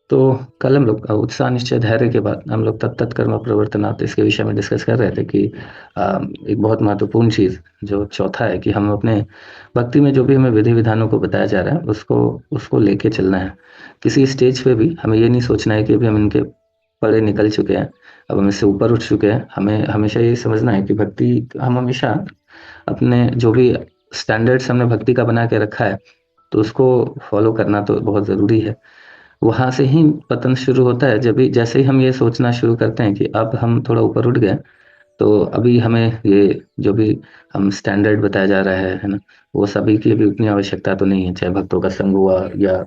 तो कल हम लोग उत्साह निश्चय धैर्य के बाद हम लोग तत्त कर्म प्रवर्तनात् इसके विषय में डिस्कस कर रहे थे कि एक बहुत महत्वपूर्ण चीज़ जो चौथा है कि हम अपने भक्ति में जो भी हमें विधि विधानों को बताया जा रहा है उसको उसको लेके चलना है। किसी स्टेज पे भी हमें ये नहीं सोचना है कि अभी हम इनके परे निकल चुके हैं, अब हम इससे ऊपर उठ चुके हैं। हमें हमेशा ये समझना है कि भक्ति हम हमेशा अपने जो भी स्टैंडर्ड्स हमने भक्ति का बना के रखा है तो उसको फॉलो करना तो बहुत ज़रूरी है। वहाँ से ही पतन शुरू होता है जब भी जैसे ही हम ये सोचना शुरू करते हैं कि अब हम थोड़ा ऊपर उठ गए, तो अभी हमें ये जो भी हम स्टैंडर्ड बताया जा रहा है ना? वो सभी की भी उतनी आवश्यकता तो नहीं है, चाहे भक्तों का संग हुआ या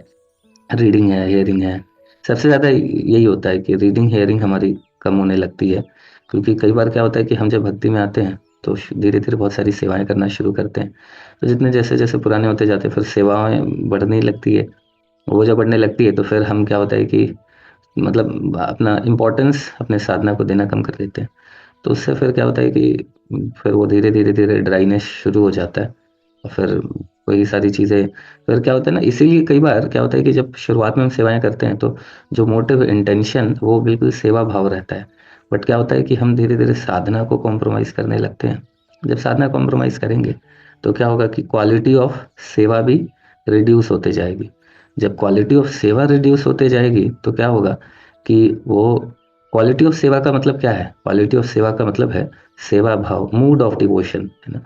रीडिंग है, हियरिंग है। सबसे ज़्यादा यही होता है कि रीडिंग, हियरिंग हमारी कम होने लगती है, क्योंकि कई बार क्या होता है कि हम जब भक्ति में आते हैं, तो धीरे-धीरे बहुत सारी सेवाएँ करना शुरू करते हैं। तो जितने जैसे-जैसे पुराने होते जाते हैं, फिर सेवाएँ बढ़ने लगती है। वो जब बढ़ने लगती है, तो फिर हम क्या होता है कि मतलब अपना इम्पोर्टेंस अपने साधना को देना कम कर देते हैं। तो उससे फिर क्या होता है कि फिर वो धीरे-धीरे ड्राइनेस शुरू हो जाता है और फिर वही सारी चीज़ें फिर क्या होता है ना, इसीलिए कई बार क्या होता है कि जब शुरुआत में हम सेवाएँ करते हैं, तो जो मोटिव इंटेंशन वो बिल्कुल सेवा भाव रहता है। बट क्या होता है कि हम धीरे-धीरे साधना को कॉम्प्रोमाइज़ करने लगते हैं। जब साधना कॉम्प्रोमाइज़ करेंगे, तो क्या होगा कि क्वालिटी ऑफ सेवा भी रिड्यूस होते जाएगी। जब क्वालिटी ऑफ सेवा रिड्यूस होते जाएगी, तो क्या होगा कि वो क्वालिटी ऑफ सेवा का मतलब क्या है? क्वालिटी ऑफ सेवा का मतलब है सेवा भाव, मूड ऑफ डिवोशन, है ना?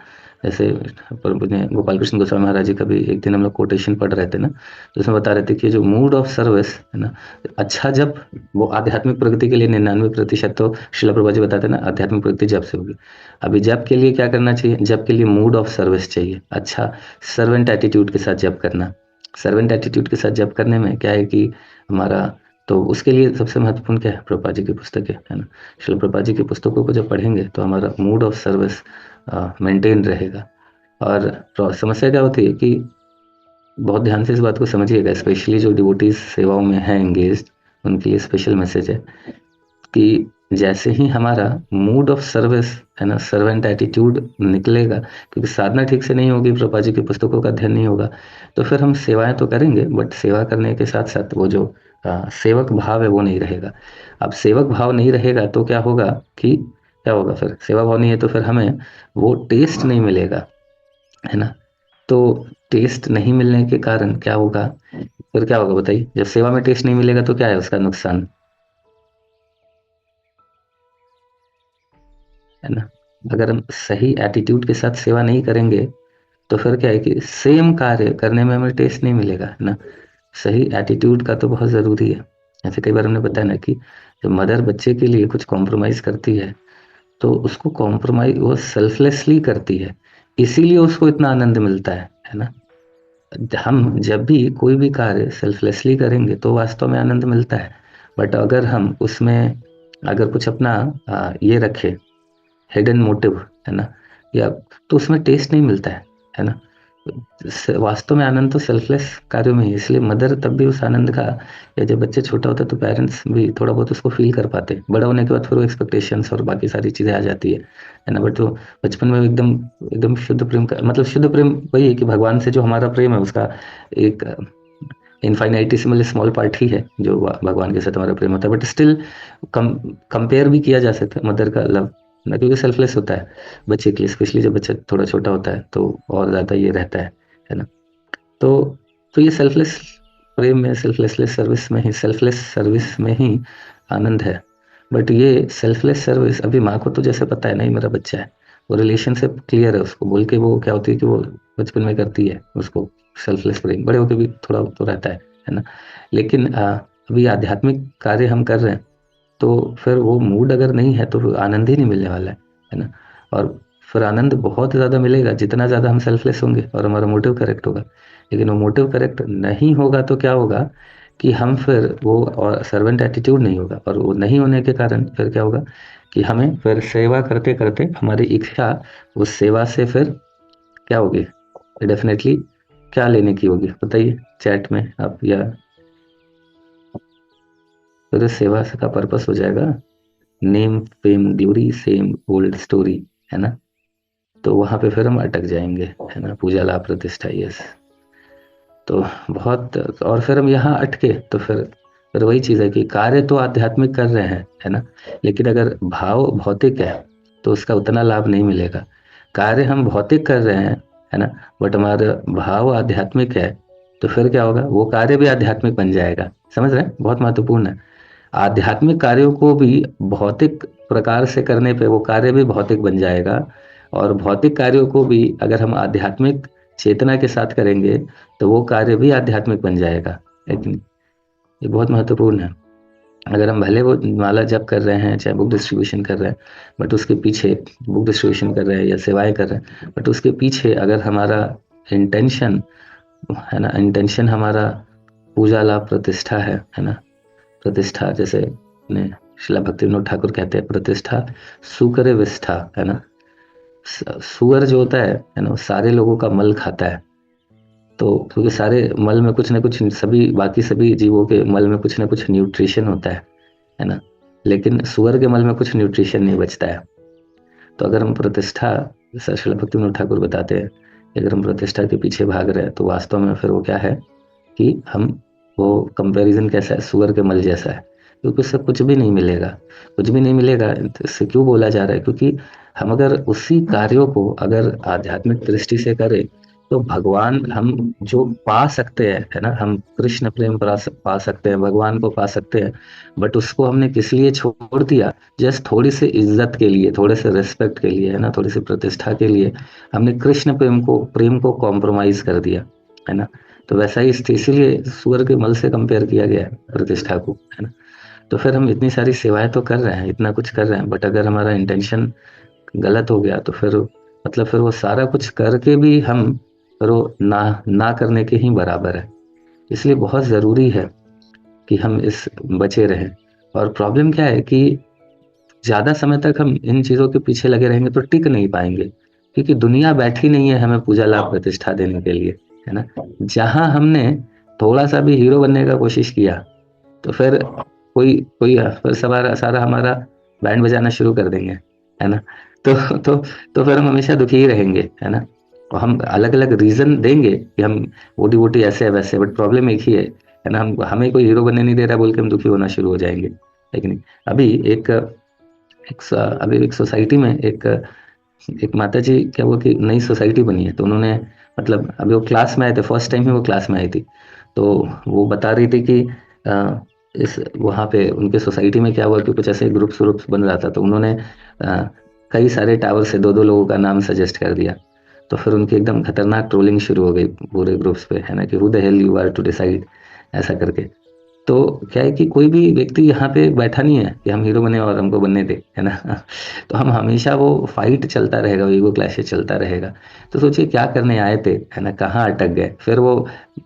जैसे प्रभु ने गोपाल कृष्ण गोस्वामी महाराज जी का भी एक दिन हम लोग कोटेशन पढ़ रहे थे ना, तो उसमें बता रहे थे कि जो मूड ऑफ सर्विस है ना, अच्छा जब वो आध्यात्मिक प्रगति के लिए 99% तो श्रील प्रभुपाद जी बताते हैं ना, आध्यात्मिक प्रगति जप से होगी। अभी जप के लिए क्या करना चाहिए? जप के लिए मूड ऑफ सर्विस चाहिए। अच्छा सर्वेंट एटीट्यूड के साथ जप करना। सर्वेंट एटीट्यूड के साथ जप करने में क्या है कि हमारा तो उसके लिए सबसे महत्वपूर्ण क्या है? प्रभुपाद जी की पुस्तकें, है ना? श्रील प्रभुपाद जी की पुस्तकों को जब पढ़ेंगे तो हमारा मूड ऑफ सर्विस मेंटेन रहेगा। और समस्या क्या होती है कि बहुत ध्यान से इस बात को समझिएगा, स्पेशली जो डिवोटीज सेवाओं में हैं एंगेज्ड, उनके लिए स्पेशल मैसेज है कि जैसे ही हमारा मूड ऑफ सर्विस, है ना, सर्वेंट एटीट्यूड निकलेगा, क्योंकि साधना ठीक से नहीं होगी, प्रभुपाद जी की पुस्तकों का अध्ययन नहीं होगा, तो फिर हम सेवाएं तो करेंगे बट सेवा करने के साथ साथ वो जो सेवक भाव है वो नहीं रहेगा। अब सेवक भाव नहीं रहेगा तो क्या होगा कि क्या होगा? फिर सेवा भाव नहीं है तो फिर हमें वो टेस्ट नहीं मिलेगा, है ना? तो टेस्ट नहीं मिलने के कारण क्या होगा? फिर क्या होगा बताइए? जब सेवा में टेस्ट नहीं मिलेगा तो क्या है उसका नुकसान, है ना? अगर हम सही एटीट्यूड के साथ सेवा नहीं करेंगे, तो फिर क्या है कि सेम कार्य करने में हमें टेस्ट नहीं मिलेगा, है ना? सही एटीट्यूड का तो बहुत ज़रूरी है। ऐसे कई बार हमने बताया ना कि जब मदर बच्चे के लिए कुछ कॉम्प्रोमाइज़ करती है, तो उसको कॉम्प्रोमाइज़ वो सेल्फलेसली करती है, इसीलिए उसको इतना आनंद मिलता है ना? हम जब भी कोई भी कार्य सेल्फलेसली करेंगे तो वास्तव में आनंद मिलता है। बट अगर हम उसमें अगर कुछ अपना ये रखें, हिडन मोटिव, है ना? या तो उसमें टेस्ट नहीं मिलता है ना? वास्तव में आनंद तो सेल्फलेस कार्यों में ही है। इसलिए मदर तब भी उस आनंद का, या जब बच्चे छोटा होता है तो पेरेंट्स भी थोड़ा बहुत उसको फील कर पाते हैं। बड़ा होने के बाद फिर वो एक्सपेक्टेशंस और बाकी सारी चीज़ें आ जाती है ना? बट वो बचपन में एकदम एकदम शुद्ध प्रेम का मतलब शुद्ध प्रेम वही है कि भगवान से जो हमारा प्रेम है उसका एक इनफाइनाइटेसिमल स्मॉल पार्ट ही है जो भगवान के साथ हमारा प्रेम होता है। बट स्टिल कम कंपेयर भी किया जा सकता है मदर का लव ना, क्योंकि सेल्फलेस होता है बच्चे के लिए, स्पेशली जब बच्चा थोड़ा छोटा होता है तो और ज़्यादा ये रहता है ना? तो तो ये सेल्फलेस प्रेम में, सेल्फलेस सर्विस में ही आनंद है। बट ये सेल्फलेस सर्विस अभी माँ को तो जैसे पता है नहीं मेरा बच्चा है, वो रिलेशनशिप क्लियर है, उसको बोल के वो क्या होती है कि वो बचपन में करती है उसको सेल्फलेस प्रेम, बड़े होके भी थोड़ा तो रहता है ना? लेकिन अभी आध्यात्मिक कार्य हम कर रहे हैं, तो फिर वो मूड अगर नहीं है तो फिर आनंद ही नहीं मिलने वाला है ना? और फिर आनंद बहुत ज़्यादा मिलेगा जितना ज़्यादा हम सेल्फलेस होंगे और हमारा मोटिव करेक्ट होगा। लेकिन वो मोटिव करेक्ट नहीं होगा तो क्या होगा कि हम फिर वो और सर्वेंट एटीट्यूड नहीं होगा, और वो नहीं होने के कारण फिर क्या होगा कि हमें फिर सेवा करते करते हमारी इच्छा उस सेवा से फिर क्या होगी? डेफिनेटली क्या लेने की होगी बताइए चैट में आप, या फिर उस सेवा से का पर्पस हो जाएगा name fame glory same old story, है ना? तो वहां पे फिर हम अटक जाएंगे, है ना? पूजा लाभ प्रतिष्ठा, यस। तो बहुत, और फिर हम यहाँ अटके तो फिर फिर वही चीज़ है कि कार्य तो आध्यात्मिक कर रहे हैं, है ना, लेकिन अगर भाव भौतिक है तो उसका उतना लाभ नहीं मिलेगा। कार्य हम भौतिक कर रहे हैं, है ना, बट हमारा भाव आध्यात्मिक है, तो फिर क्या होगा, वो कार्य भी आध्यात्मिक बन जाएगा। समझ रहे हैं, बहुत महत्वपूर्ण है। आध्यात्मिक कार्यों को भी भौतिक प्रकार से करने पे वो कार्य भी भौतिक बन जाएगा, और भौतिक कार्यों को भी अगर हम आध्यात्मिक चेतना के साथ करेंगे तो वो कार्य भी आध्यात्मिक बन जाएगा। लेकिन ये बहुत महत्वपूर्ण है। अगर हम भले वो माला जप कर रहे हैं, चाहे बुक डिस्ट्रीब्यूशन कर रहे हैं, बट उसके पीछे बुक डिस्ट्रीब्यूशन कर रहे हैं या सेवाएं कर रहे हैं, बट उसके पीछे अगर हमारा इंटेंशन, है ना, इंटेंशन हमारा पूजा लाभ प्रतिष्ठा है ना, प्रतिष्ठा जैसे ने शिला भक्ति विनोद ठाकुर कहते हैं, प्रतिष्ठा सुकरे विष्ठा, है ना। सुअर जो होता है ना, वो सारे लोगों का मल खाता है। तो क्योंकि सारे मल में कुछ ना कुछ, सभी बाकी सभी जीवों के मल में कुछ ना कुछ न्यूट्रिशन होता है ना, लेकिन सुअर के मल में कुछ न्यूट्रिशन नहीं बचता है। तो अगर हम प्रतिष्ठा, जैसा शिला भक्ति विनोद ठाकुर बताते हैं, कि अगर हम प्रतिष्ठा के पीछे भाग रहे हैं तो वास्तव में फिर वो क्या है कि हम, वो कंपैरिजन कैसा है, सुअर के मल जैसा है, क्योंकि उससे कुछ भी नहीं मिलेगा। कुछ भी नहीं मिलेगा, इससे क्यों बोला जा रहा है, क्योंकि हम अगर उसी कार्यों को अगर आध्यात्मिक दृष्टि से करें तो भगवान हम जो पा सकते हैं, है ना, हम कृष्ण प्रेम पा सकते हैं, भगवान को पा सकते हैं, बट उसको हमने किस लिए छोड़ दिया, जस्ट थोड़ी सी इज्जत के लिए, थोड़े से रिस्पेक्ट के लिए, है ना, थोड़ी सी प्रतिष्ठा के लिए हमने कृष्ण प्रेम को कॉम्प्रोमाइज कर दिया, है ना। तो वैसा ही इसीलिए सुअर के मल से कंपेयर किया गया है प्रतिष्ठा को, है ना। तो फिर हम इतनी सारी सेवाएं तो कर रहे हैं, इतना कुछ कर रहे हैं, बट अगर हमारा इंटेंशन गलत हो गया तो फिर मतलब फिर वो सारा कुछ करके भी हम, फिर वो ना ना करने के ही बराबर है। इसलिए बहुत ज़रूरी है कि हम इस बचे रहें। और प्रॉब्लम क्या है कि ज़्यादा समय तक हम इन चीज़ों के पीछे लगे रहेंगे तो टिक नहीं पाएंगे, क्योंकि दुनिया बैठी नहीं है हमें पूजा लाभ प्रतिष्ठा देने के लिए, है ना। जहाँ हमने थोड़ा सा भी हीरो बनने का कोशिश किया तो फिर कोई कोई फिर सारा सारा हमारा बैंड बजाना शुरू कर देंगे, है ना। तो तो तो फिर हम हमेशा दुखी ही रहेंगे, है ना। और हम अलग अलग रीजन देंगे कि हम वोटी वोटी ऐसे है वैसे, बट प्रॉब्लम एक ही है ना, हम हमें कोई हीरो बनने नहीं दे रहा बोल के हम दुखी होना शुरू हो जाएंगे, लेकिन अभी अभी एक सोसाइटी में एक माता जी, क्या वो कि नई सोसाइटी बनी है, तो उन्होंने मतलब अभी वो क्लास में आए थे, फर्स्ट टाइम ही वो क्लास में आई थी। तो वो बता रही थी कि इस वहाँ पे उनके सोसाइटी में क्या हुआ कि कुछ ऐसे ग्रुप्स ग्रुप्स बन रहा था, तो उन्होंने कई सारे टावर से दो दो लोगों का नाम सजेस्ट कर दिया। तो फिर उनकी एकदम खतरनाक ट्रोलिंग शुरू हो गई पूरे ग्रुप्स पे, है ना, कि who the hell you are to decide, ऐसा करके। तो क्या है कि कोई भी व्यक्ति यहाँ पे बैठा नहीं है कि हम हीरो बने और हमको बनने दे, है ना। तो हम हमेशा वो फाइट चलता रहेगा, वो ईगो क्लैशेस चलता रहेगा। तो सोचिए क्या करने आए थे, है ना, कहाँ अटक गए, फिर वो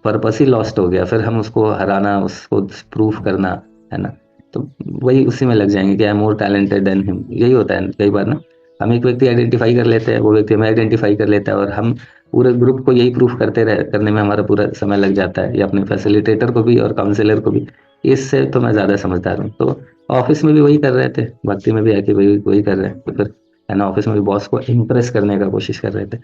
पर्पस ही लॉस्ट हो गया, फिर हम उसको हराना, उसको प्रूफ करना, है ना। तो वही उसी में लग जाएंगे कि I am more talented than him, यही होता है कई बार ना। हम एक व्यक्ति आइडेंटिफाई कर लेते हैं, वो व्यक्ति हमें आइडेंटिफाई कर लेता है, और हम पूरे ग्रुप को यही प्रूफ करने में हमारा पूरा समय लग जाता है, या अपने फैसिलिटेटर को भी और काउंसलर को भी। इससे तो मैं ज़्यादा समझदार हूँ। तो ऑफिस में भी वही कर रहे थे, भक्ति में भी आके वही वही कर रहे हैं, तो फिर, है ना, ऑफिस में भी बॉस को इम्प्रेस करने का कोशिश कर रहे थे,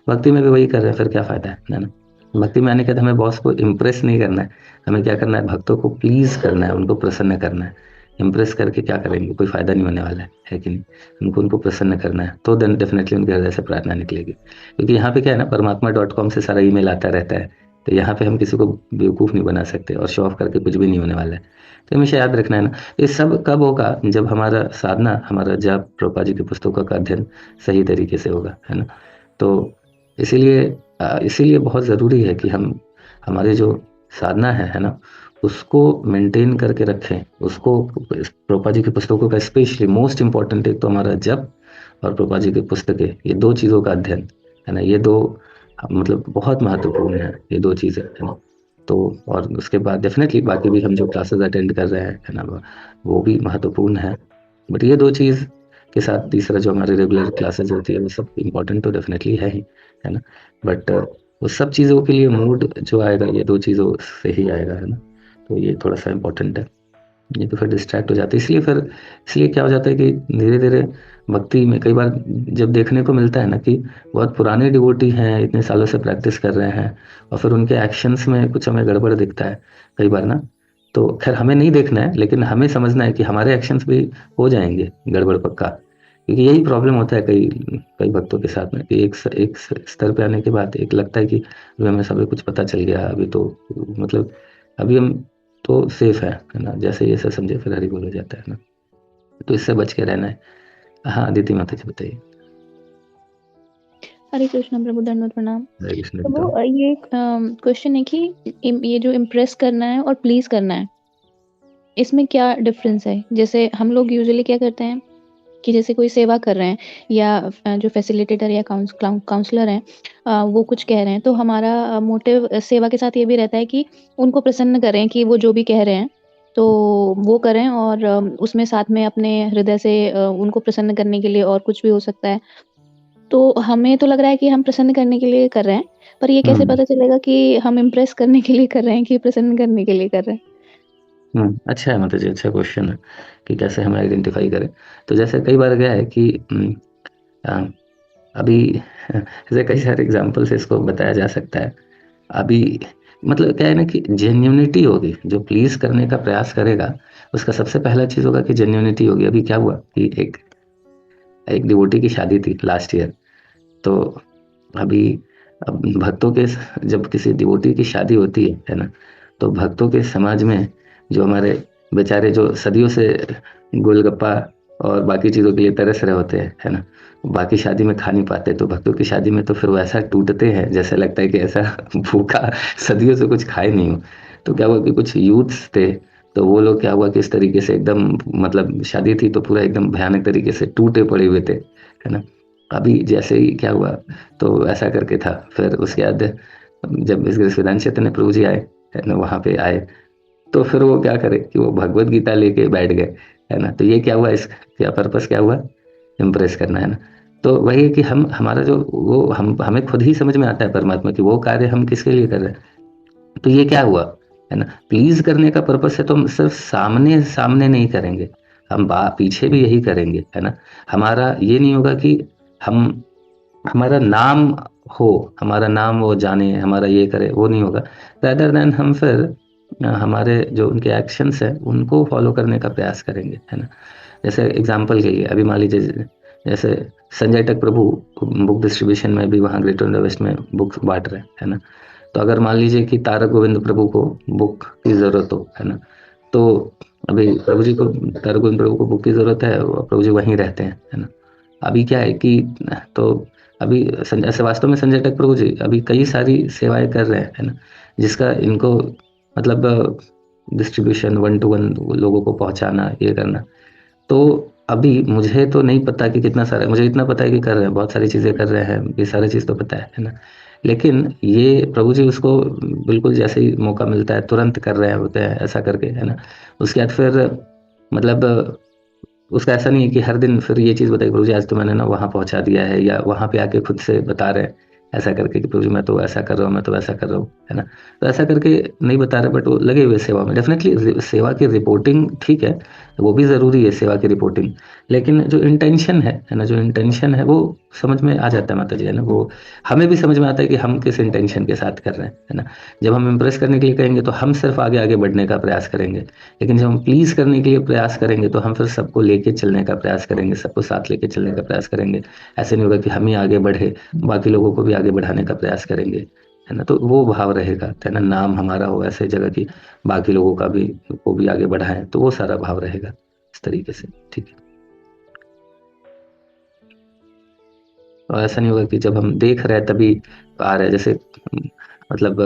भक्ति में भी वही कर रहे हैं, फिर क्या फ़ायदा है ना। भक्ति में आने के बाद हमें बॉस को इम्प्रेस नहीं करना है, हमें क्या करना है, भक्तों को प्लीज़ करना है, उनको प्रसन्न करना है। इम्प्रेस करके क्या करेंगे, कोई फ़ायदा नहीं होने वाला है कि नहीं। उनको उनको प्रसन्न करना है, तो देन डेफिनेटली उनके हृदय से प्रार्थना निकलेगी। क्योंकि यहाँ पे क्या है ना, परमात्मा.com से सारा ईमेल आता रहता है, तो यहाँ पे हम किसी को बेवकूफ़ नहीं बना सकते, और शो ऑफ करके कुछ भी नहीं होने वाला है। तो हमेशा याद रखना है ना, ये सब कब होगा, जब हमारा साधना, हमारा जाप, प्रभुपाद जी की पुस्तकों का अध्ययन सही तरीके से होगा, है ना। तो इसीलिए इसीलिए बहुत ज़रूरी है कि हम हमारे जो साधना है ना, उसको मेंटेन करके रखें, उसको। प्रभुपाद जी की पुस्तकों का स्पेशली मोस्ट इम्पॉर्टेंट, एक तो हमारा जप और प्रभुपाद जी की पुस्तकें, ये दो चीज़ों का अध्ययन, है ना, ये दो मतलब बहुत महत्वपूर्ण है, ये दो चीज़ें, है ना। तो और उसके बाद डेफिनेटली बाकी भी हम जो क्लासेस अटेंड कर रहे हैं, है ना, वो भी महत्वपूर्ण है। बट ये दो चीज़ के साथ तीसरा जो हमारी रेगुलर क्लासेस होती है, वो सब इम्पोर्टेंट तो डेफिनेटली है ही, है ना। बट वो सब चीज़ों के लिए मूड जो आएगा, ये दो चीज़ों से ही आएगा, है ना। तो ये थोड़ा सा इम्पोर्टेंट है, ये तो फिर डिस्ट्रैक्ट हो जाते हैं, इसलिए क्या हो जाता है कि धीरे धीरे भक्ति में कई बार जब देखने को मिलता है ना कि बहुत पुराने डिवोटी हैं, इतने सालों से प्रैक्टिस कर रहे हैं, और फिर उनके एक्शंस में कुछ हमें गड़बड़ दिखता है कई बार ना। तो खैर हमें नहीं देखना है, लेकिन हमें समझना है कि हमारे एक्शंस भी हो जाएंगे गड़बड़ पक्का, क्योंकि यही प्रॉब्लम होता है कई कई भक्तों के साथ में कि एक स्तर पे आने के बाद एक लगता है कि अभी हमें सब कुछ पता चल गया, अभी तो मतलब अभी हम तो सेफ है ना, जैसे ये सब समझे फिर हरी बोल हो जाता है ना, तो इससे बच के रहना है। हाँ दीदी माता जी बताइए। हरे कृष्णा प्रभु, दंडवत प्रणाम। हरे कृष्ण तो बताओ। वो ये क्वेश्चन है कि ये जो इम्प्रेस करना है और प्लीज करना है, इसमें क्या डिफरेंस है? जैसे हम लोग यूजुअली क्या करते हैं कि जैसे कोई सेवा कर रहे हैं या जो फैसिलिटेटर या काउंसलर हैं, वो कुछ कह रहे हैं, तो हमारा मोटिव सेवा के साथ ये भी रहता है कि उनको प्रसन्न करें, कि वो जो भी कह रहे हैं तो वो करें, और उसमें साथ में अपने हृदय से उनको प्रसन्न करने के लिए और कुछ भी हो सकता है। तो हमें तो लग रहा है कि हम प्रसन्न करने के लिए कर रहे हैं, पर ये कैसे हम्म पता चलेगा कि हम इम्प्रेस करने के लिए कर रहे हैं कि प्रसन्न करने के लिए कर रहे हैं? अच्छा है माता जी, अच्छा क्वेश्चन है कि कैसे हम आइडेंटिफाई करें। तो जैसे कई बार गया है कि आ, अभी ऐसे कई सारे एग्जांपल से इसको बताया जा सकता है। अभी मतलब क्या है ना कि जेन्युइनिटी होगी, जो प्लीज करने का प्रयास करेगा उसका सबसे पहला चीज होगा कि जेन्युइनिटी होगी। अभी क्या हुआ कि एक एक डिवोटी की शादी थी लास्ट ईयर। तो अभी अब भक्तों के, जब किसी डिवोटी की शादी होती है ना, तो भक्तों के समाज में जो हमारे बेचारे जो सदियों से गोलगप्पा और बाकी चीज़ों के लिए तरस रहे होते हैं है ना, बाकी शादी में खा नहीं पाते, तो भक्तों की शादी में तो फिर वो ऐसा टूटते हैं जैसे लगता है कि ऐसा भूखा सदियों से कुछ खाए नहीं हो। तो क्या हुआ कि कुछ यूथ्स थे, तो वो लोग क्या हुआ कि इस तरीके से एकदम, मतलब शादी थी तो पूरा एकदम भयानक तरीके से टूटे पड़े हुए थे है ना। अभी जैसे ही क्या हुआ, तो ऐसा करके था, फिर उसके बाद जब इस वेदांत चैतन्य प्रभु जी आए है ना, वहाँ पे आए, तो फिर वो क्या करे कि वो भगवत गीता लेके बैठ गए है ना। तो ये क्या हुआ, इस क्या पर्पस क्या हुआ, इम्प्रेस करना है ना। तो वही है कि हम हमारा जो वो हम हमें खुद ही समझ में आता है परमात्मा की वो कार्य हम किसके लिए कर रहे हैं। तो ये क्या हुआ है ना, प्लीज करने का पर्पस है तो हम सिर्फ सामने सामने नहीं करेंगे, हम पीछे भी यही करेंगे है ना। हमारा ये नहीं होगा कि हम हमारा नाम हो, हमारा नाम वो जाने, हमारा ये करे, वो नहीं होगा। rather देन हम फिर हमारे जो उनके एक्शंस है उनको फॉलो करने का प्रयास करेंगे है ना। जैसे एग्जांपल के लिए अभी मान लीजिए, जैसे संजय टक प्रभु बुक डिस्ट्रीब्यूशन में भी वहाँ ग्रेटर नोएडा वेस्ट में बुक बांट रहे हैं है ना। तो अगर मान लीजिए कि तारक गोविंद प्रभु को बुक की जरूरत हो है ना, तो अभी प्रभु जी को, तारक गोविंद प्रभु को बुक की जरूरत है और प्रभु जी वहीं रहते हैं है ना। अभी क्या है कि, तो अभी संजय से वास्तव में संजय टक प्रभु जी अभी कई सारी सेवाएं कर रहे हैं है ना, जिसका इनको मतलब डिस्ट्रीब्यूशन वन टू वन लोगों को पहुंचाना, ये करना। तो अभी मुझे तो नहीं पता कि कितना सारा, मुझे इतना पता है कि कर रहे हैं, बहुत सारी चीज़ें कर रहे हैं, ये सारी चीज़ तो पता है ना। लेकिन ये प्रभु जी उसको बिल्कुल जैसे ही मौका मिलता है तुरंत कर रहे होते हैं ऐसा करके है ना। उसके बाद फिर मतलब उसका ऐसा नहीं है कि हर दिन फिर ये चीज़ बताइए प्रभु जी आज तो मैंने ना वहाँ पहुँचा दिया है, या वहाँ पे आके खुद से बता रहे हैं ऐसा करके कि प्रभु जी मैं तो ऐसा कर रहा हूँ, मैं तो ऐसा कर रहा हूँ है ना। तो ऐसा करके नहीं बता रहे, बट वो लगे हुए सेवा में। डेफिनेटली सेवा की रिपोर्टिंग ठीक है, वो भी ज़रूरी है सेवा की रिपोर्टिंग, लेकिन जो इंटेंशन है ना, जो इंटेंशन है वो समझ में आ जाता है माता जी है ना। वो हमें भी समझ में आता है कि हम किस इंटेंशन के साथ कर रहे हैं है ना। जब हम इम्प्रेस करने के लिए कहेंगे तो हम सिर्फ आगे आगे बढ़ने का प्रयास करेंगे, लेकिन जब हम प्लीज करने के लिए प्रयास करेंगे तो हम फिर सबको लेके चलने का प्रयास करेंगे, सबको साथ लेके चलने का प्रयास करेंगे। ऐसे नहीं होगा कि हम ही आगे बढ़े, बाकी लोगों को भी आगे बढ़ाने का प्रयास करेंगे है ना। तो वो भाव रहेगा है ना, नाम हमारा हो ऐसे जगह की, बाकी लोगों का भी को भी आगे बढ़ाएं, तो वो सारा भाव रहेगा इस तरीके से। ठीक है। और ऐसा नहीं होगा कि जब हम देख रहे हैं तभी आ रहे हैं, जैसे मतलब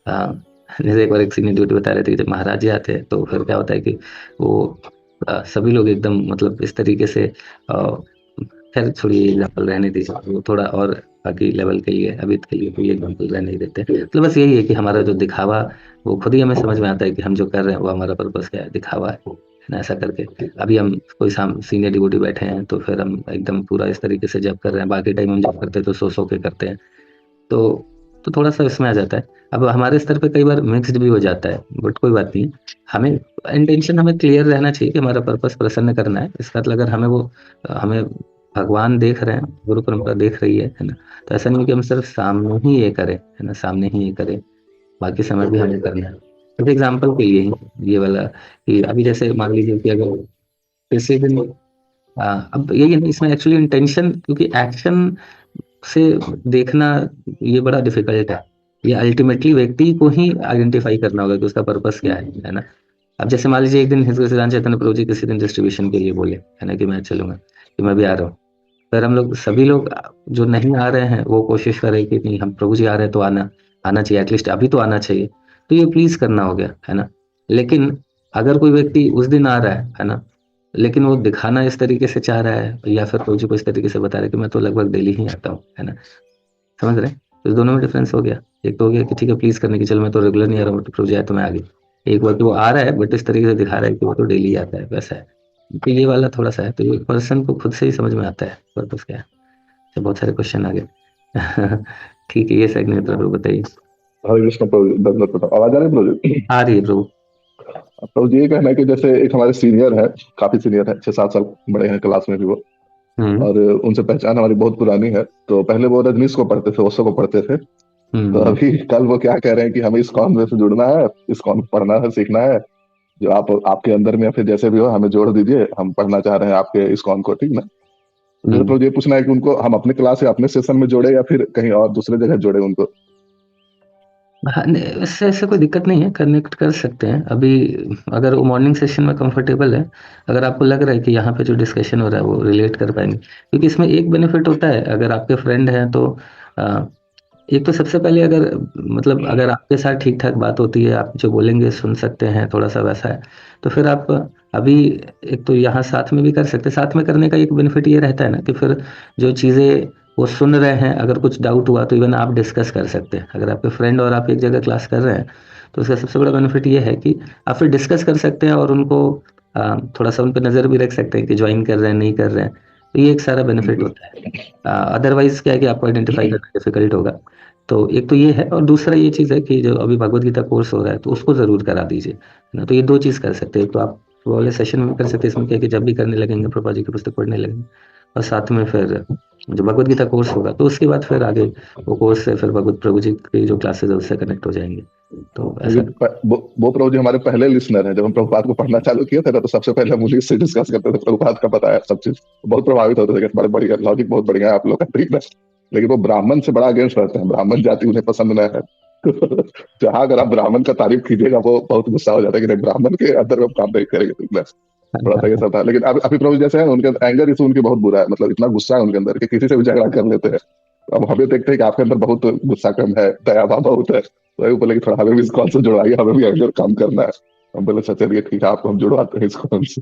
आ, जैसे एक बार एक सीनियर ड्यूटी बता रहे थे कि जब महाराज जी आते हैं तो फिर क्या होता है कि वो सभी लोग एकदम मतलब इस तरीके से खैर छोड़िए एग्जाम्पल रहने दीजिए, वो थोड़ा और बाकी लेवल के लिए अभी के लिए कोई एग्जाम्पल रहने नहीं देते। तो बस यही है कि हमारा जो दिखावा, वो खुद ही हमें समझ में आता है कि हम जो कर रहे हैं वो हमारा पर्पस क्या है, दिखावा है ना। ऐसा करके अभी हम कोई सीनियर डिवोटी बैठे हैं तो फिर हम एकदम पूरा इस तरीके से जब कर रहे हैं, बाकी टाइम हम जब करते हैं तो सो के करते हैं। तो तो थोड़ा सा इसमें आ जाता है। अब हमारे स्तर पे कई बार मिक्स्ड भी हो जाता है, बट कोई बात नहीं। हमें इंटेंशन हमें क्लियर रहना चाहिए कि हमारा पर्पस प्रसन्न करना है। इसका मतलब अगर हमें वो हमें भगवान देख रहे हैं, गुरु परंपरा देख रही है ना, तो ऐसा नहीं है कि हम सिर्फ सामने ही ये करें है ना, सामने ही ये करें, बाकी समय भी हमें करना है। फॉर एग्जाम्पल के लिए ही ये वाला कि अभी जैसे मान लीजिए कि अगर किसी दिन अब यही है ना, इसमें एक्चुअली इंटेंशन, क्योंकि एक्शन से देखना ये बड़ा डिफिकल्ट है। ये अल्टीमेटली व्यक्ति को ही आइडेंटिफाई करना होगा कि उसका पर्पस क्या है ना। अब जैसे मान लीजिए एक दिन हिजगो सिद्धांत चैतन्य प्रभु जी किसी दिन डिस्ट्रीब्यूशन के लिए बोले है ना कि मैं चलूंगा, कि मैं भी आ रहा हूँ। पर हम लोग सभी लोग जो नहीं आ रहे हैं वो कोशिश करें कि नहीं, हम प्रभु जी आ रहे हैं तो आना आना चाहिए, एटलीस्ट अभी तो आना चाहिए। तो ये प्लीज करना हो गया है ना। लेकिन अगर कोई व्यक्ति उस दिन आ रहा है ना, लेकिन वो दिखाना इस तरीके से चाह रहा है या फिर प्रभु जी को इस तरीके से बता रहा है कि मैं तो लगभग डेली ही आता हूँ है ना, समझ रहे हैं? तो इस दोनों में डिफरेंस हो गया। एक तो हो गया कि ठीक है प्लीज करने की, चलो मैं तो रेगुलर नहीं आ रहा हूँ, तो प्रभु जी आए तो मैं आ गई। एक बार वो आ रहा है बट इस तरीके से दिखा रहा है कि वो तो डेली आता है, वैसा है। तो ये वाला थोड़ा सा है, तो ये पर्सन को खुद से ही समझ में आता है पर्पस क्या है। तो बहुत सारे क्वेश्चन आ गए। ठीक है, ये सेगमेंट प्रभु बताइए। हरे कृष्ण प्रभु जी, दंडवत प्रणाम। आवाज आ रही है प्रभु जी? आ रही है प्रभु। प्रभु जी, ये कहना है कि जैसे एक हमारे सीनियर है, काफी सीनियर है, 6-7 साल बड़े हैं क्लास में भी वो, हम्म। और उनसे पहचान हमारी बहुत पुरानी है। तो पहले वो रजनीश को पढ़ते थे, ओशो को पढ़ते थे। तो हम्म। अभी कल वो क्या कह रहे हैं कि हमें इस कॉन में से जुड़ना है, इस कॉन को पढ़ना है, सीखना है। जो आप आपके अंदर में या फिर जैसे भी हो, हमें जोड़ दीजिए, हम पढ़ना चाह रहे हैं आपके इस कॉन को, ठीक ना? तो जैसे हम्म। प्रभु जी, ये पूछना है कि उनको हम अपने क्लास या अपने सेशन में जोड़े या फिर कहीं और दूसरे जगह जोड़े उनको? हाँ, नहीं, इससे ऐसे कोई दिक्कत नहीं है, कनेक्ट कर सकते हैं अभी। अगर वो मॉर्निंग सेशन में कंफर्टेबल है, अगर आपको लग रहा है कि यहाँ पे जो डिस्कशन हो रहा है वो रिलेट कर पाएंगे, क्योंकि इसमें एक बेनिफिट होता है अगर आपके फ्रेंड हैं तो अ, एक तो सबसे पहले अगर मतलब अगर आपके साथ ठीक ठाक बात होती है, आप जो बोलेंगे सुन सकते हैं, थोड़ा सा वैसा है, तो फिर आप अभी एक तो यहाँ साथ में भी कर सकते हैं। साथ में करने का एक बेनिफिट ये रहता है ना कि फिर जो चीज़ें वो सुन रहे हैं, अगर कुछ डाउट हुआ तो इवन आप डिस्कस कर सकते हैं। अगर आपके फ्रेंड और आप एक जगह क्लास कर रहे हैं तो उसका सबसे बड़ा बेनिफिट ये है कि आप फिर डिस्कस कर सकते हैं और उनको थोड़ा सा उन पर नज़र भी रख सकते हैं कि ज्वाइन कर रहे हैं नहीं कर रहे हैं। तो ये एक सारा बेनिफिट बिल्कुल। होता है। अदरवाइज क्या है कि आपको आइडेंटिफाई करना डिफिकल्ट होगा। तो एक तो ये है, और दूसरा ये चीज़ है कि जो अभी भगवत गीता कोर्स हो रहा है तो उसको ज़रूर करा दीजिए, है ना। तो ये दो चीज़ कर सकते हैं, तो आप वो वाले सेशन में भी कर सकते हैं। इसमें क्या है कि जब भी करने लगेंगे प्रभा जी की पुस्तक पढ़ने लगेंगे, और साथ में फिर जो भगवत गीता कोर्स होगा तो उसके बाद फिर आगे वो कोर्स से फिर भगवत प्रभु जी की जो क्लासेज है उससे कनेक्ट हो जाएंगे। तो क्योंकि ऐसा। वो प्रभु जी हमारे पहले लिसनर हैं। जब हम प्रभुपाद को पढ़ना चालू किए थे ना, तो सबसे पहले हम उन्हीं से डिस्कस करते थे, प्रभुपाद का बताया सब चीज। बहुत प्रभावित होते थे कि बड़े बढ़िया लॉजिक, बहुत बढ़िया है आप लोग का, ठीक है। लेकिन वो ब्राह्मण से बड़ा अगेंस्ट रहते हैं, ब्राह्मण जाति उन्हें पसंद नहीं है। जहाँ अगर आप ब्राह्मण का तारीफ कीजिएगा वो बहुत गुस्सा हो जाता है कि नहीं, ब्राह्मण के अंदर में हम काम नहीं करेंगे, ठीक है। थोड़ा सा ये सब था। लेकिन अभी प्रभु जैसे हैं, उनके एंगर इशू उनके बहुत बुरा है, मतलब इतना गुस्सा है उनके अंदर कि किसी से भी झगड़ा कर लेते हैं। अब हमें देखते हैं कि आपके अंदर बहुत गुस्सा कम है, दया भाव बहुत है। तो वही बोले कि थोड़ा हमें भी इस कॉल से जुड़वाइए, हमें भी एंगर काम करना है। हम बोले अच्छा चलिए ठीक है, आपको हम जुड़वाते हैं इस कॉल से।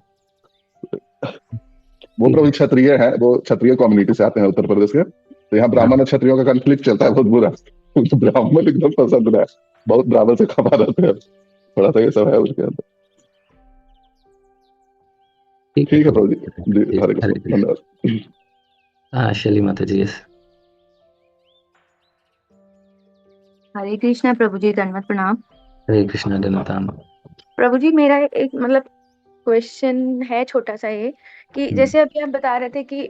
वो ठीक प्रभु है। क्षत्रिय है, वो क्षत्रिय कम्युनिटी से आते हैं, उत्तर प्रदेश के। तो यहाँ हाँ, ब्राह्मण और क्षत्रियों का कॉन्फ्लिक्ट चलता है बहुत बुरा। उनको ब्राह्मण एकदम पसंद नहीं है, बहुत ब्राह्मण से खपा रहते हैं। थोड़ा सा ये सब है उसके अंदर। ठीक है ठीक है प्रभु। प्रभु जी। जी, ठीक, हरे हरे कृष्ण, कृष्ण। धन्यवाद। हाँ, शैली माता जी, यस। हरे कृष्णा प्रभु जी, दंडवत प्रणाम। हरे कृष्णा दनताम। प्रभु जी, मेरा एक मतलब क्वेश्चन है छोटा सा ये, कि हम्म। जैसे अभी आप बता रहे थे कि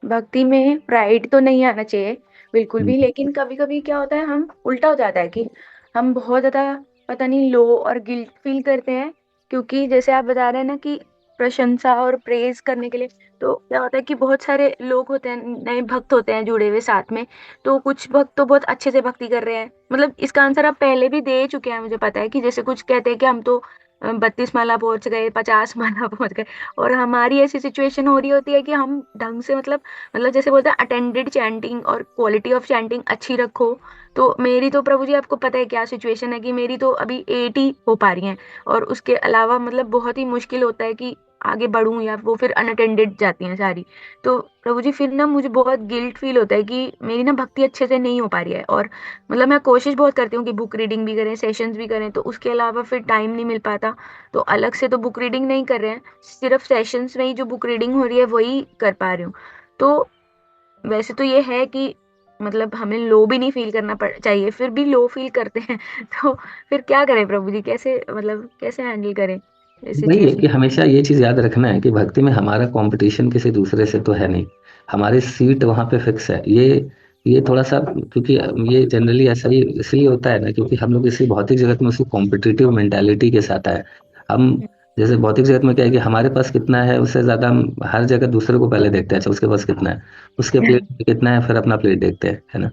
भक्ति में प्राइड तो नहीं आना चाहिए बिल्कुल भी, हम्म। लेकिन कभी कभी क्या होता है, हम उल्टा हो जाता है कि हम बहुत ज्यादा पता नहीं लो और गिल्ट फील करते हैं। क्योंकि जैसे आप बता रहे हैं ना कि प्रशंसा और प्रेज करने के लिए, तो क्या होता है कि बहुत सारे लोग होते हैं, नए भक्त होते हैं जुड़े हुए साथ में। तो कुछ भक्त तो बहुत अच्छे से भक्ति कर रहे हैं, मतलब इसका आंसर आप पहले भी दे चुके हैं, मुझे पता है कि जैसे कुछ कहते हैं कि हम तो 32 माला पहुंच गए, 50 माला पहुंच गए। और हमारी ऐसी सिचुएशन हो रही होती है कि हम ढंग से मतलब जैसे बोलते हैं अटेंडेड चैंटिंग और क्वालिटी ऑफ चैंटिंग अच्छी रखो। तो मेरी तो प्रभु जी आपको पता है क्या सिचुएशन है, कि मेरी तो अभी 8 ही हो पा रही हैं। और उसके अलावा मतलब बहुत ही मुश्किल होता है कि आगे बढ़ूं, या वो फिर अनअटेंडेड जाती हैं सारी। तो प्रभु जी फिर ना मुझे बहुत गिल्ट फील होता है कि मेरी ना भक्ति अच्छे से नहीं हो पा रही है। और मतलब मैं कोशिश बहुत करती हूँ कि बुक रीडिंग भी करें, सेशंस भी करें, तो उसके अलावा फिर टाइम नहीं मिल पाता। तो अलग से तो बुक रीडिंग नहीं कर रहे हैं, सिर्फ सेशंस में ही जो बुक रीडिंग हो रही है वही कर पा रही हूँ। तो वैसे तो ये है कि मतलब हमें लो भी नहीं फील करना चाहिए, फिर भी लो फील करते हैं। तो फिर क्या करें प्रभु जी, कैसे मतलब कैसे हैंडल करें इस वही है कि सिचुएशन? हमेशा ये चीज याद रखना है कि भक्ति में हमारा कंपटीशन किसी दूसरे से तो है नहीं। हमारी सीट वहां पे फिक्स है। ये थोड़ा सा, क्योंकि ये जनरली ऐसा ही इसलिए होता है ना, क्योंकि हम लोग इसी भौतिक जगत में उसी कॉम्पिटिटिव मेंटालिटी के साथ आए। हम जैसे भौतिक जगत में क्या है कि हमारे पास कितना है उससे ज्यादा हम हर जगह दूसरे को पहले देखते हैं, अच्छा उसके पास कितना है, उसके प्लेट में कितना है, फिर अपना प्लेट देखते हैं, है ना।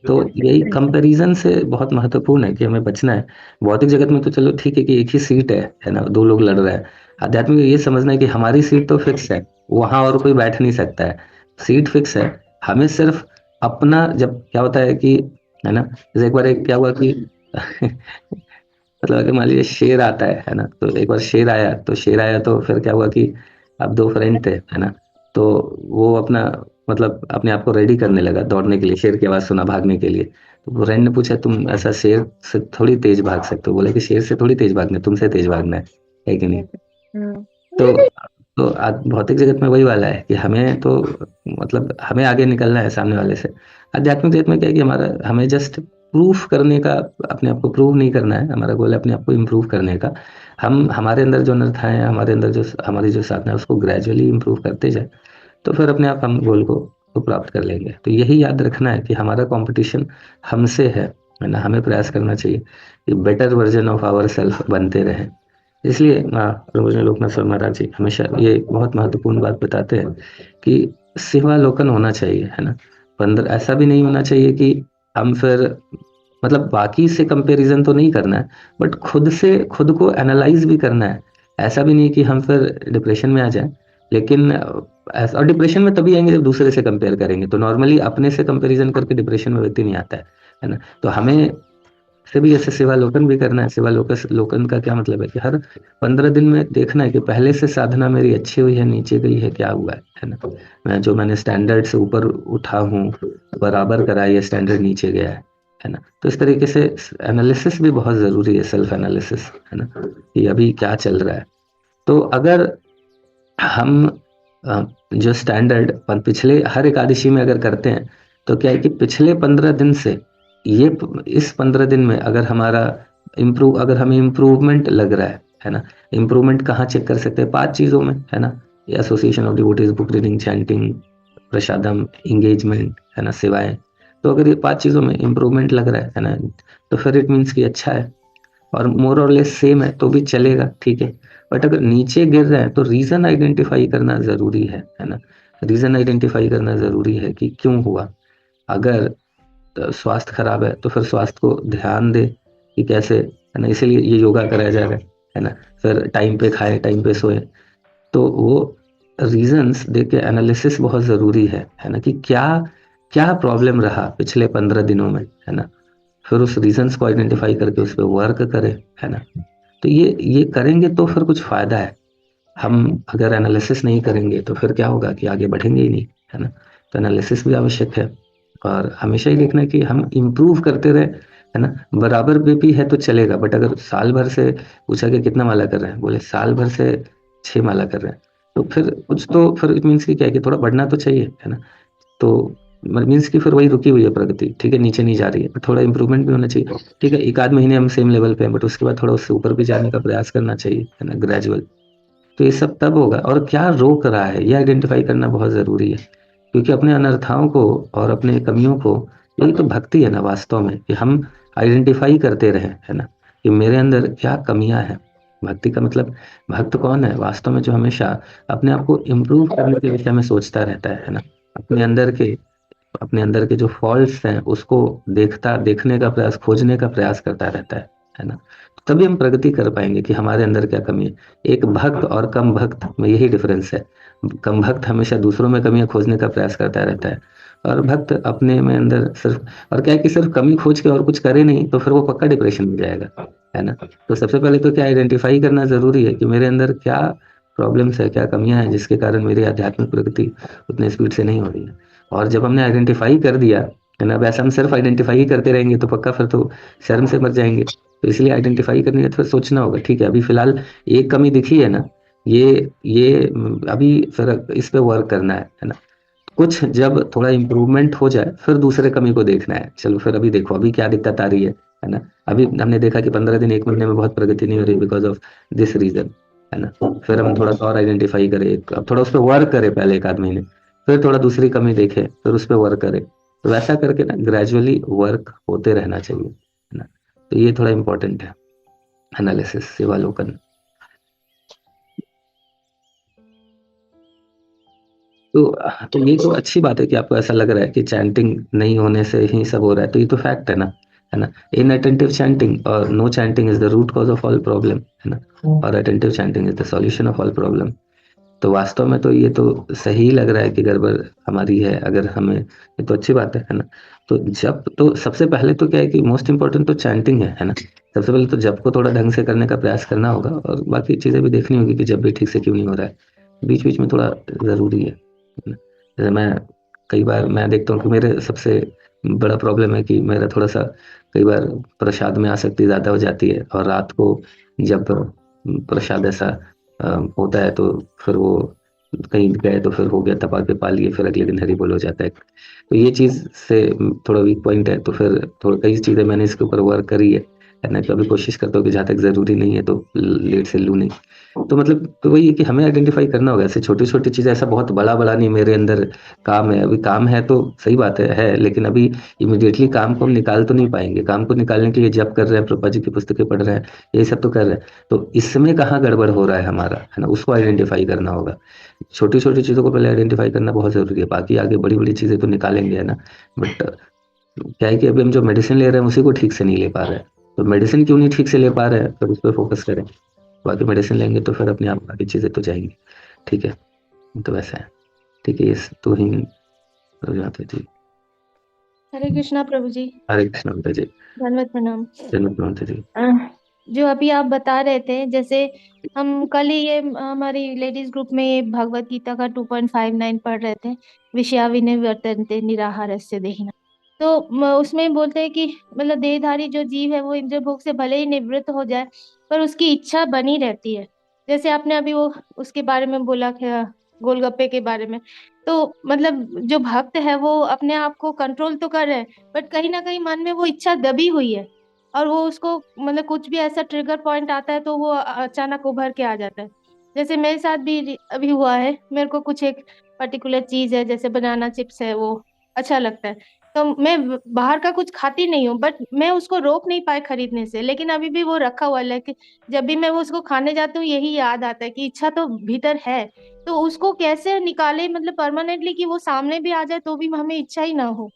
तो यही कंपैरिजन से बहुत महत्वपूर्ण है कि हमें बचना है। भौतिक जगत में तो चलो ठीक है कि एक ही सीट है ना, दो लोग लड़ रहे हैं। आध्यात्मिक में ये समझना है कि हमारी सीट तो फिक्स है, वहां और कोई बैठ नहीं सकता है, सीट फिक्स है। हमें सिर्फ अपना, जब क्या होता है कि, है ना, जैसे एक बार एक क्या हुआ कि मतलब कि मान लीजिए शेर आता है ना, तो एक बार शेर आया तो फिर क्या हुआ कि अब दो फ्रेंड थे, है ना। तो वो अपना मतलब अपने आप को रेडी करने लगा दौड़ने के लिए, शेर की आवाज सुना भागने के लिए। तो फ्रेंड ने पूछा, तुम ऐसा शेर से थोड़ी तेज भाग सकते हो? बोले कि शेर से थोड़ी तेज भागना है, तुमसे तेज भागना है कि नहीं। हम्म। तो भौतिक जगत में वही वाला है कि हमें तो मतलब हमें आगे निकलना है सामने वाले से। आध्यात्मिक जगत में क्या है कि हमारा, हमें जस्ट प्रूफ करने का, अपने आप को प्रूव नहीं करना है, हमारा गोल है अपने आप को इम्प्रूव करने का। हम हमारे अंदर जो अनर्थाएं हैं, हमारे अंदर जो हमारी जो साधना है, उसको ग्रेजुअली इम्प्रूव करते जाए, तो फिर अपने आप हम गोल को प्राप्त कर लेंगे। तो यही याद रखना है कि हमारा कंपटीशन हमसे है ना। हमें प्रयास करना चाहिए कि better version of our self बनते रहें। इसलिए प्रभुजन लोकनाथ शर्मा महाराज जी हमेशा ये बहुत महत्वपूर्ण बात बताते हैं कि सेवालोकन होना चाहिए, है ना। 15 ऐसा भी नहीं होना चाहिए कि हम फिर मतलब बाकी से कंपैरिजन तो नहीं करना है, बट खुद से खुद को एनालाइज भी करना है। ऐसा भी नहीं कि हम फिर डिप्रेशन में आ जाएं, लेकिन ऐसा, और डिप्रेशन में तभी आएंगे जब दूसरे से कंपेयर करेंगे। तो नॉर्मली अपने से कंपैरिजन करके डिप्रेशन में व्यक्ति नहीं आता है ना। तो हमें से भी ऐसे सेवालोकन भी करना है। लोकन का क्या मतलब है कि हर 15 दिन में देखना है कि पहले से साधना मेरी अच्छी हुई है, नीचे गई है, क्या हुआ है ना। मैंने स्टैंडर्ड से ऊपर उठा हूँ, बराबर करा, ये स्टैंडर्ड नीचे गया है ना। तो इस तरीके से एनालिसिस भी बहुत जरूरी है, सेल्फ एनालिसिस, है ना, कि अभी क्या चल रहा है। तो अगर हम जो स्टैंडर्ड पिछले हर एकादशी में अगर करते हैं, तो क्या है कि पिछले 15 दिन से ये इस 15 दिन में अगर अगर हमें इम्प्रूवमेंट लग रहा है ना। इम्प्रूवमेंट कहाँ चेक कर सकते हैं? 5 चीजों में, है ना। Association of devotees, book reading, chanting, prasadam, engagement, है ना, सेवाएं। तो अगर ये 5 चीजों में इम्प्रूवमेंट लग रहा है ना, तो फिर इट मीन्स कि अच्छा है। और मोर और लेस सेम है तो भी चलेगा, ठीक है। बट अगर नीचे गिर रहे हैं तो रीजन आइडेंटिफाई करना जरूरी है ना। रीजन आइडेंटिफाई करना जरूरी है कि क्यों हुआ। अगर स्वास्थ्य खराब है तो फिर स्वास्थ्य को ध्यान दे कि कैसे, है ना। इसीलिए ये योगा कराया जा रहा है ना। फिर टाइम पे खाए, टाइम पे सोए। तो वो रीजंस देख के एनालिसिस बहुत जरूरी है ना, कि क्या क्या प्रॉब्लम रहा पिछले 15 दिनों में, है ना। फिर उस रीजंस को आइडेंटिफाई करके उस पर वर्क करें, है ना। तो ये करेंगे तो फिर कुछ फायदा है। हम अगर एनालिसिस नहीं करेंगे तो फिर क्या होगा कि आगे बढ़ेंगे ही नहीं, है ना। तो एनालिसिस भी आवश्यक है। और हमेशा ही देखना है कि हम इम्प्रूव करते रहे, है ना। बराबर भी है तो चलेगा, बट अगर साल भर से पूछा कि कितना माला कर रहे हैं, बोले साल भर से 6 माला कर रहे हैं, तो फिर कुछ तो फिर इट मीन्स की क्या है कि थोड़ा बढ़ना तो चाहिए, है ना। तो मीन्स की फिर वही रुकी हुई है प्रगति, ठीक है, नीचे नहीं जा रही है, पर थोड़ा इंप्रूवमेंट भी होना चाहिए। ठीक है, 1 आध महीने हम सेम लेवल पे हैं, बट उसके बाद थोड़ा उससे ऊपर भी जाने का प्रयास करना चाहिए, है ना, ग्रेजुअल। तो ये सब तब होगा। और क्या रोक रहा है ये आइडेंटिफाई करना बहुत जरूरी है, क्योंकि अपने अनर्थाओं को और अपने कमियों को, यही तो भक्ति है ना वास्तव में, कि हम आइडेंटिफाई करते रहे, है ना, कि मेरे अंदर क्या कमियां हैं। भक्ति का मतलब, भक्त कौन है वास्तव में? जो हमेशा अपने आप को इम्प्रूव करने के विषय में सोचता रहता है ना। अपने अंदर के जो फॉल्ट्स हैं उसको देखने का प्रयास, खोजने का प्रयास करता रहता है ना। तभी हम प्रगति कर पाएंगे कि हमारे अंदर क्या कमी है। एक भक्त और कम भक्त में यही डिफरेंस है। कम भक्त हमेशा दूसरों में कमियां खोजने का प्रयास करता रहता है, और भक्त अपने में अंदर सिर्फ, और क्या है कि सिर्फ कमी खोज के और कुछ करे नहीं तो फिर वो पक्का डिप्रेशन में जाएगा, है ना। तो सबसे पहले तो क्या आइडेंटिफाई करना जरूरी है कि मेरे अंदर क्या प्रॉब्लम्स है, क्या कमियां हैं, जिसके कारण मेरी आध्यात्मिक प्रगति उतने स्पीड से नहीं हो रही है। और जब हमने आइडेंटिफाई कर दिया, है ना, वैसे हम सिर्फ आइडेंटिफाई ही करते रहेंगे तो पक्का फिर तो शर्म से मर जाएंगे। तो इसलिए आइडेंटिफाई करनी है तो फिर सोचना होगा, ठीक है अभी फिलहाल एक कमी दिखी है ना, ये अभी फिर इस पे वर्क करना है ना। कुछ जब थोड़ा इम्प्रूवमेंट हो जाए फिर दूसरे कमी को देखना है। चलो फिर अभी देखो अभी क्या दिक्कत आ रही है ना। अभी हमने देखा कि 15 दिन 1 महीने में बहुत प्रगति नहीं हो रही बिकॉज ऑफ दिस रीजन, है ना। फिर हम थोड़ा सा और आइडेंटिफाई करें, अब थोड़ा उस पर वर्क करें पहले 1 आध महीने, फिर थोड़ा दूसरी कमी देखें, फिर उस पर वर्क करें, तो वैसा करके ना ग्रेजुअली वर्क होते रहना चाहिए, है ना। तो ये थोड़ा इम्पोर्टेंट है, एनालिसिस, सेवालोकन। तो ये तो अच्छी बात है कि आपको ऐसा लग रहा है कि चैंटिंग नहीं होने से ही सब हो रहा है, तो ये तो फैक्ट है ना, है ना। इनअटेंटिव चैंटिंग और no chanting is the root cause of all problem, है ना, और attentive chanting is the solution of all problem. तो वास्तव में तो ये तो सही लग रहा है कि गड़बड़ हमारी है, अगर हमें, ये तो अच्छी बात है ना। तो जब तो सबसे पहले तो क्या है कि मोस्ट इम्पोर्टेंट तो चैंटिंग है ना। सबसे पहले तो जब को थोड़ा ढंग से करने का प्रयास करना होगा, और बाकी चीज़ें भी देखनी होगी कि जब भी ठीक से क्यों नहीं हो रहा है, बीच बीच में थोड़ा ज़रूरी है ना। जैसे मैं, कई बार मैं देखता हूँ कि मेरे सबसे बड़ा प्रॉब्लम है कि मेरा थोड़ा सा कई बार प्रसाद में आसक्ति ज़्यादा हो जाती है, और रात को जब प्रसाद ऐसा होता है तो फिर वो कहीं गए तो फिर हो गया, तपाके पा लिए, फिर अगले दिन हरी बोल हो जाता है। तो ये चीज़ से थोड़ा वीक पॉइंट है, तो फिर थोड़ा कई चीज़ें मैंने इसके ऊपर वर्क करी है ना। कभी कोशिश करता हूँ कि जहाँ तक ज़रूरी नहीं है तो लेट से लूँ नहीं। तो मतलब तो वही है कि हमें आइडेंटिफाई करना होगा, ऐसे छोटी छोटी चीज़ें, ऐसा बहुत बड़ा बड़ा नहीं मेरे अंदर काम है। अभी काम है तो सही बात है, लेकिन अभी इमिडिएटली काम को हम निकाल तो नहीं पाएंगे। काम को निकालने के लिए जब कर रहे हैं, प्रभुपाद जी की पुस्तकें पढ़ रहे हैं, यही सब तो कर रहे हैं। तो इसमें कहाँ गड़बड़ हो रहा है हमारा, है ना, उसको आइडेंटिफाई करना होगा। छोटी छोटी चीज़ों को पहले आइडेंटिफाई करना बहुत ज़रूरी है, बाकी आगे बड़ी बड़ी चीज़ें तो निकालेंगे, है ना। बट क्या है कि अभी हम जो मेडिसिन ले रहे हैं उसी को ठीक से नहीं ले पा रहे हैं। तो मेडिसिन क्यों नहीं ठीक से ले पा रहे हैं, फिर उस पर फोकस करें। बाकी मेडिसिन लेंगे तो फिर अपने आप बाकी चीज़ें तो जाएंगी। ठीक है, तो वैसा है। ठीक है, ये तो ही जाते जी। हरे कृष्णा प्रभु जी। हरे कृष्ण बेटा जी। धन्यवाद, प्रणाम। जन्मत जी। जो अभी आप बता रहे थे, जैसे हम कल ही ये हमारी लेडीज ग्रुप में ये भगवत गीता का 2.59 पढ़ रहे थे, विषया विनिवर्तन्ते निराहारस्य देहिना। तो उसमें बोलते हैं कि मतलब देहधारी जो जीव है वो इंद्रिय भोग से भले ही निवृत्त हो जाए, पर उसकी इच्छा बनी रहती है। जैसे आपने अभी वो उसके बारे में बोला, गोलगप्पे के बारे में। तो मतलब जो भक्त है वो अपने आप को कंट्रोल तो कर रहे हैं, बट कहीं ना कहीं मन में वो इच्छा दबी हुई है, और वो उसको मतलब कुछ भी ऐसा ट्रिगर पॉइंट आता है तो वो अचानक उभर के आ जाता है। जैसे मेरे साथ भी अभी हुआ है, मेरे को कुछ एक पर्टिकुलर चीज है, जैसे बनाना चिप्स है, वो अच्छा लगता है। तो मैं बाहर का कुछ खाती नहीं हूँ, बट मैं उसको रोक नहीं पाई खरीदने से, लेकिन अभी भी वो रखा हुआ है कि जब भी मैं वो उसको खाने जाती हूँ यही याद आता है कि इच्छा तो भीतर है। तो उसको कैसे निकाले, मतलब परमानेंटली, कि वो सामने भी आ जाए तो भी हमें इच्छा ही ना हो।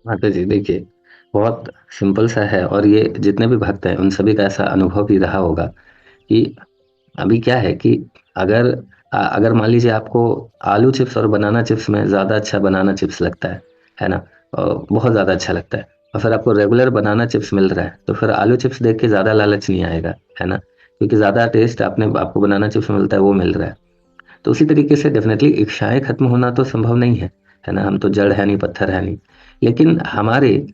माता जी देखिए, बहुत सिंपल सा है, और ये जितने भी भक्त हैं उन सभी का ऐसा अनुभव भी रहा होगा कि अभी क्या है कि अगर अगर मान लीजिए आपको आलू चिप्स और बनाना चिप्स में ज़्यादा अच्छा बनाना चिप्स लगता है ना, और बहुत ज़्यादा अच्छा लगता है, और फिर आपको रेगुलर बनाना चिप्स मिल रहा है, तो फिर आलू चिप्स देख के ज़्यादा लालच नहीं आएगा, है ना, क्योंकि ज़्यादा टेस्ट आपको बनाना चिप्स में मिलता है, वो मिल रहा है। तो उसी तरीके से डेफिनेटली इच्छाएं खत्म होना तो संभव नहीं है ना। हम तो जड़ है नहीं, पत्थर है नहीं। लेकिन हमारे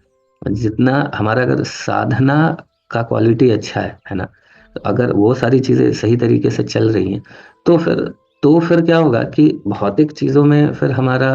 जितना हमारा अगर साधना का क्वालिटी अच्छा है ना, तो अगर वो सारी चीज़ें सही तरीके से चल रही हैं, तो फिर क्या होगा कि भौतिक चीज़ों में फिर हमारा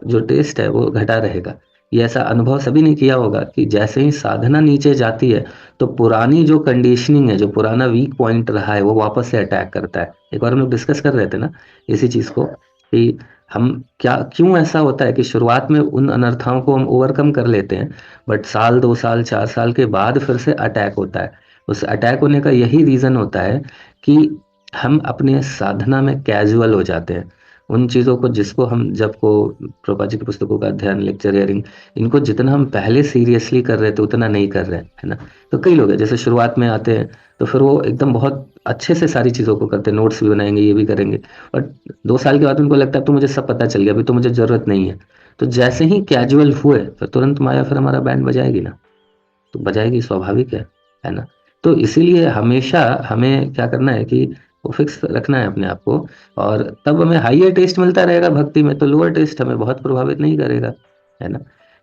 जो टेस्ट है वो घटा रहेगा। ये ऐसा अनुभव सभी ने किया होगा कि जैसे ही साधना नीचे जाती है, तो पुरानी जो कंडीशनिंग है, जो पुराना वीक पॉइंट रहा है, वो वापस से अटैक करता है। एक बार हम लोग डिस्कस कर रहे थे ना इसी चीज़ को, कि हम क्या क्यों ऐसा होता है कि शुरुआत में उन अनर्थाओं को हम ओवरकम कर लेते हैं, बट साल 2 साल 4 साल के बाद फिर से अटैक होता है। उस अटैक होने का यही रीज़न होता है कि हम अपने साधना में कैजुअल हो जाते हैं। उन चीज़ों को जिसको हम जब को प्रभुपाद जी की पुस्तकों का अध्ययन, लेक्चर, हियरिंग, इनको जितना हम पहले सीरियसली कर रहे थे उतना नहीं कर रहे हैं, है ना। तो कई लोग हैं जैसे शुरुआत में आते हैं तो फिर वो एकदम बहुत अच्छे से सारी चीज़ों को करते हैं, नोट्स भी बनाएंगे, ये भी करेंगे, और 2 साल के बाद उनको लगता है तो मुझे सब पता चल गया, अभी तो मुझे ज़रूरत नहीं है। तो जैसे ही कैजुअल हुए फिर तुरंत माया फिर हमारा बैंड बजाएगी ना, तो बजाएगी, स्वाभाविक है ना। तो इसीलिए हमेशा हमें क्या करना है कि वो फिक्स रखना है अपने आप को, और तब हमें हाईयर टेस्ट मिलता रहेगा भक्ति में, तो लोअर टेस्ट हमें बहुत प्रभावित नहीं करेगा, है ना।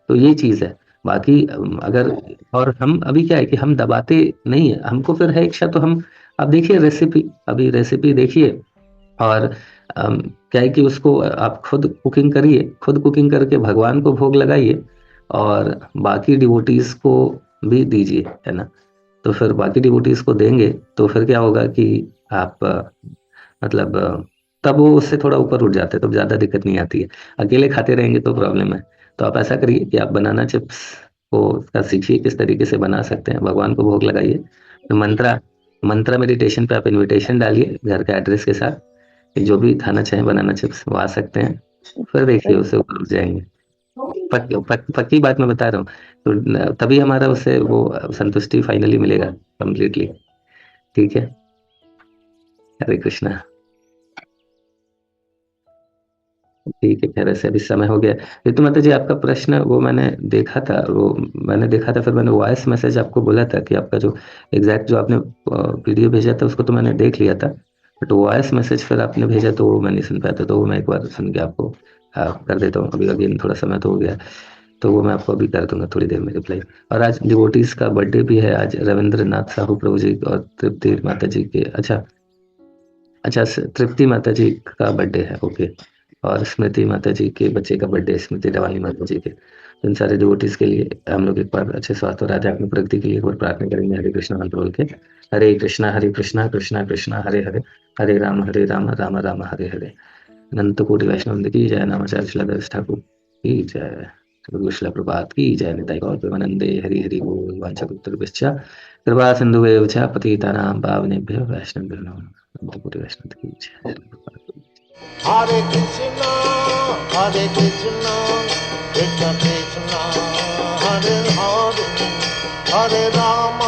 तो ये चीज़ है। बाकी अगर, और हम अभी क्या है कि हम दबाते नहीं है, हमको फिर है इच्छा, तो हम, अब देखिए रेसिपी, अभी रेसिपी देखिए, और क्या है कि उसको आप खुद कुकिंग करिए, खुद कुकिंग करके भगवान को भोग लगाइए, और बाकी डिवोटीज को भी दीजिए, है ना। तो फिर बाकी डिवोटीज को देंगे तो फिर क्या होगा कि आप मतलब तब वो उससे थोड़ा ऊपर उठ जाते हैं, तब ज़्यादा दिक्कत नहीं आती है। अकेले खाते रहेंगे तो प्रॉब्लम है। तो आप ऐसा करिए कि आप बनाना चिप्स को का सीखिए किस तरीके से बना सकते हैं, भगवान को भोग लगाइए। तो मंत्रा मेडिटेशन पे आप इनविटेशन डालिए घर के एड्रेस के साथ, कि जो भी खाना चाहें बनाना चिप्स वो आ सकते हैं। फिर देखिए उससे ऊपर उठ जाएंगे। पक्की बात मैं बता रहा हूँ। तो तभी हमारा उससे वो संतुष्टि फाइनली मिलेगा कंप्लीटली। ठीक है। हरे कृष्णा। ठीक है, खैर ऐसे अभी समय हो गया। ऋतु माता जी, आपका प्रश्न वो मैंने देखा था, फिर मैंने वॉइस मैसेज आपको बोला था कि आपका जो एग्जैक्ट जो आपने वीडियो भेजा था उसको तो मैंने देख लिया था, बट वॉइस मैसेज फिर आपने भेजा तो वो मैं नहीं सुन पाया था, तो वो मैं एक बार सुन के आपको कर देता हूँ। अभी अभी थोड़ा समय तो हो गया, तो वो मैं आपको अभी कर दूंगा थोड़ी देर में रिप्लाई। और आज डिवोटीज का बर्थडे भी है, आज रविंद्र नाथ साहू प्रभु जी और तृप्ति माता जी के, अच्छा अच्छा, तृप्ति माता जी का बर्थडे है, ओके। और स्मृति माता जी के बच्चे का बर्थडे, स्मृति डवानी माता जी के। तो इन सारे डिवोटीज के लिए हम लोग एक बार अच्छे स्वास्थ्य और आध्यात्मिक प्रगति के लिए एक बार प्रार्थना करेंगे, हरे कृष्णा मंत्र बोल के। हरे कृष्णा कृष्णा कृष्णा हरे हरे, हरे राम राम राम हरे हरे। अनंत कोटि वैष्णव की जय, नामाचार्य श्रीला ठाकुर की जय, श्रीला प्रभात की जय, निताई गौर प्रेमानंदे, हरि हरि बोल। वाञ्छाकल्पतरुभ्यश्च कृपा सिन्धुभ्येव च पतितानां पावनेभ्यो वैष्णवेभ्यो नमः। अनंत कोटि वैष्णव की जय। Hare Krishna, Hare Krishna, Krishna Krishna, Hare Hare, Hare Rama.